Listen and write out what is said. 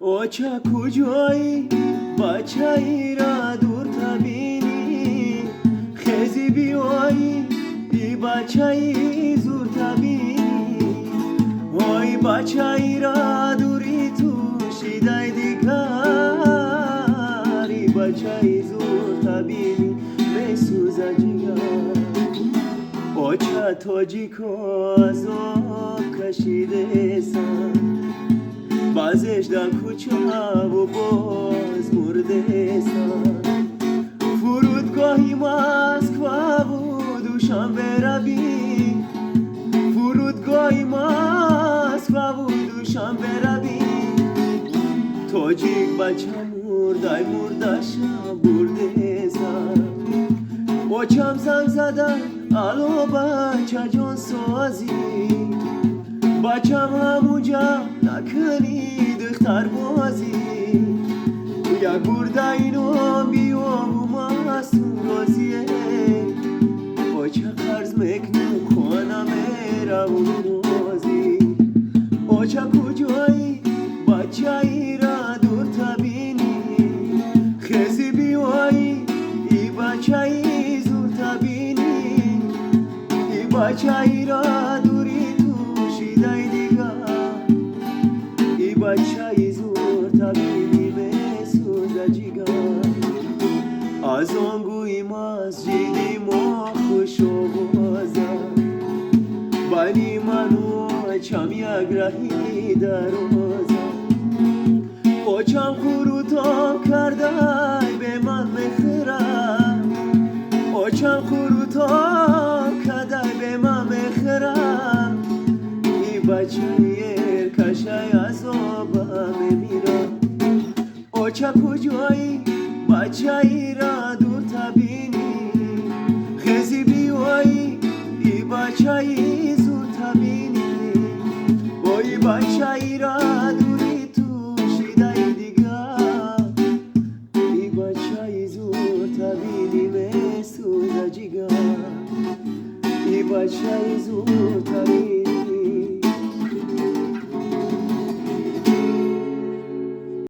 اوچه کجایی بچه‌ای را دور تبینی خیزی بیایی ای بچه‌ای زور تبینی وای بچه‌ای را دوری تو شیدای دیگری بچه‌ای زور تبینی میسوزه جگر اوچه تاجیکو از آب کشیده سن بازش در کوچه و باز مرده سن فرودگاهی مسکوا و دوشنبه روی فرودگاهی مسکوا و دوشنبه روی تاجیک بچه مردای مردشم برده سن بچم زنگ زدن الو بچه جان سازی بچم همونجا نکنی دختر بازی یک برده اینو بیام و مستون رازیه بچه قرض مکنم کنم رو رازی بچه کجایی بچه ای را دور تبینی خیزی بیایی ای بچه ای زور تبینی ای بچه ای را دوری تو شیدای دیگه ای بچه ای زور تبینی به سوزه جیگه از آنگوی مسجدی ما خوش و بازم بانی منو چم یک رهی درازم بچم خروتا کرده به من مخرم بچم خروتا کرده به من مخرم ای بچه یر کشه از آبم میرم بچه کجایی بچه ای را دور تبینی خیزی بیایی ای بچه ای زور تبینی وای بچه ای را دوری تو شیدای دیگه ای بچه ای زور تبینی میسوزه جیگه ای بچه ای زور تبینی